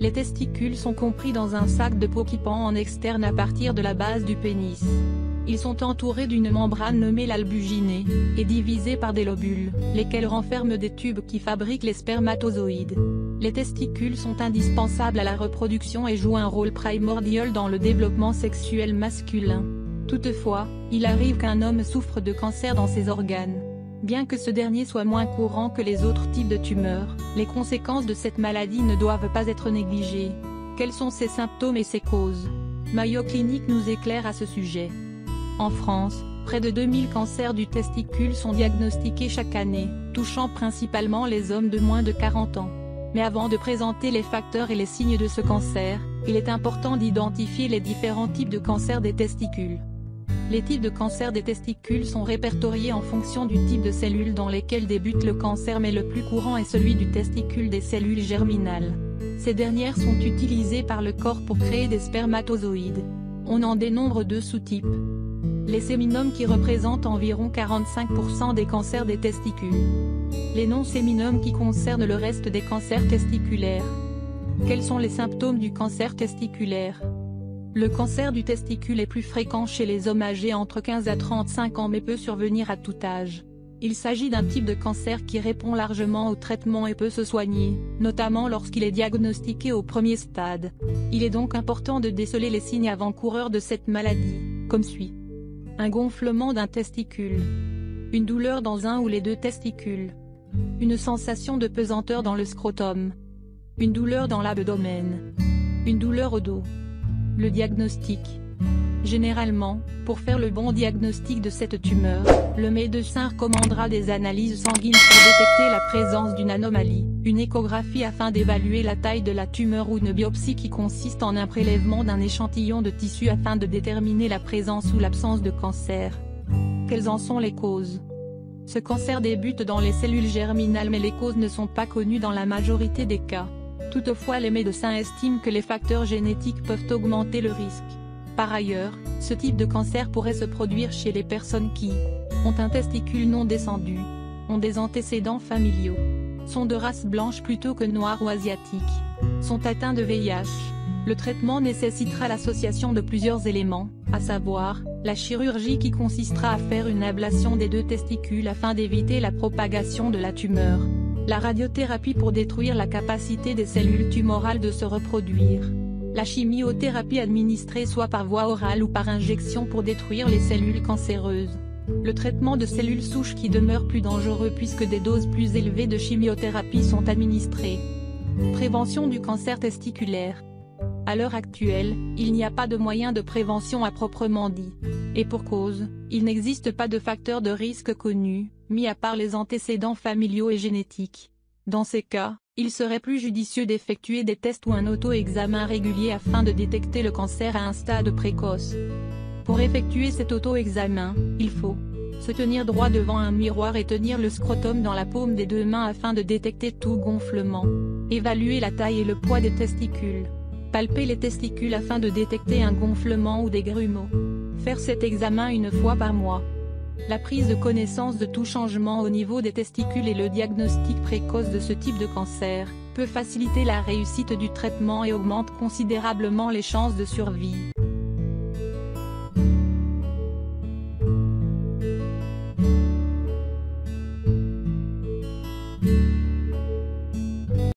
Les testicules sont compris dans un sac de peau qui pend en externe à partir de la base du pénis. Ils sont entourés d'une membrane nommée l'albuginée, et divisés par des lobules, lesquels renferment des tubes qui fabriquent les spermatozoïdes. Les testicules sont indispensables à la reproduction et jouent un rôle primordial dans le développement sexuel masculin. Toutefois, il arrive qu'un homme souffre de cancer dans ses organes. Bien que ce dernier soit moins courant que les autres types de tumeurs, les conséquences de cette maladie ne doivent pas être négligées. Quels sont ses symptômes et ses causes? Mayo Clinic nous éclaire à ce sujet. En France, près de 2000 cancers du testicule sont diagnostiqués chaque année, touchant principalement les hommes de moins de 40 ans. Mais avant de présenter les facteurs et les signes de ce cancer, il est important d'identifier les différents types de cancer des testicules. Les types de cancer des testicules sont répertoriés en fonction du type de cellules dans lesquelles débute le cancer, mais le plus courant est celui du testicule des cellules germinales. Ces dernières sont utilisées par le corps pour créer des spermatozoïdes. On en dénombre deux sous-types. Les séminomes qui représentent environ 45% des cancers des testicules. Les non-séminomes qui concernent le reste des cancers testiculaires. Quels sont les symptômes du cancer testiculaire? Le cancer du testicule est plus fréquent chez les hommes âgés entre 15 à 35 ans mais peut survenir à tout âge. Il s'agit d'un type de cancer qui répond largement au traitement et peut se soigner, notamment lorsqu'il est diagnostiqué au premier stade. Il est donc important de déceler les signes avant-coureurs de cette maladie, comme suit. Un gonflement d'un testicule. Une douleur dans un ou les deux testicules. Une sensation de pesanteur dans le scrotum. Une douleur dans l'abdomen. Une douleur au dos. Le diagnostic. Généralement, pour faire le bon diagnostic de cette tumeur, le médecin recommandera des analyses sanguines pour détecter la présence d'une anomalie, une échographie afin d'évaluer la taille de la tumeur ou une biopsie qui consiste en un prélèvement d'un échantillon de tissu afin de déterminer la présence ou l'absence de cancer. Quelles en sont les causes? Ce cancer débute dans les cellules germinales mais les causes ne sont pas connues dans la majorité des cas. Toutefois, les médecins estiment que les facteurs génétiques peuvent augmenter le risque. Par ailleurs, ce type de cancer pourrait se produire chez les personnes qui ont un testicule non descendu, ont des antécédents familiaux, sont de race blanche plutôt que noire ou asiatique, sont atteints de VIH. Le traitement nécessitera l'association de plusieurs éléments, à savoir, la chirurgie qui consistera à faire une ablation des deux testicules afin d'éviter la propagation de la tumeur. La radiothérapie pour détruire la capacité des cellules tumorales de se reproduire. La chimiothérapie administrée soit par voie orale ou par injection pour détruire les cellules cancéreuses. Le traitement de cellules souches qui demeure plus dangereux puisque des doses plus élevées de chimiothérapie sont administrées. Prévention du cancer testiculaire. À l'heure actuelle, il n'y a pas de moyen de prévention à proprement dit. Et pour cause, il n'existe pas de facteurs de risque connus, mis à part les antécédents familiaux et génétiques. Dans ces cas, il serait plus judicieux d'effectuer des tests ou un auto-examen régulier afin de détecter le cancer à un stade précoce. Pour effectuer cet auto-examen, il faut se tenir droit devant un miroir et tenir le scrotum dans la paume des deux mains afin de détecter tout gonflement. Évaluer la taille et le poids des testicules. Palper les testicules afin de détecter un gonflement ou des grumeaux. Faire cet examen une fois par mois. La prise de connaissance de tout changement au niveau des testicules et le diagnostic précoce de ce type de cancer peut faciliter la réussite du traitement et augmente considérablement les chances de survie.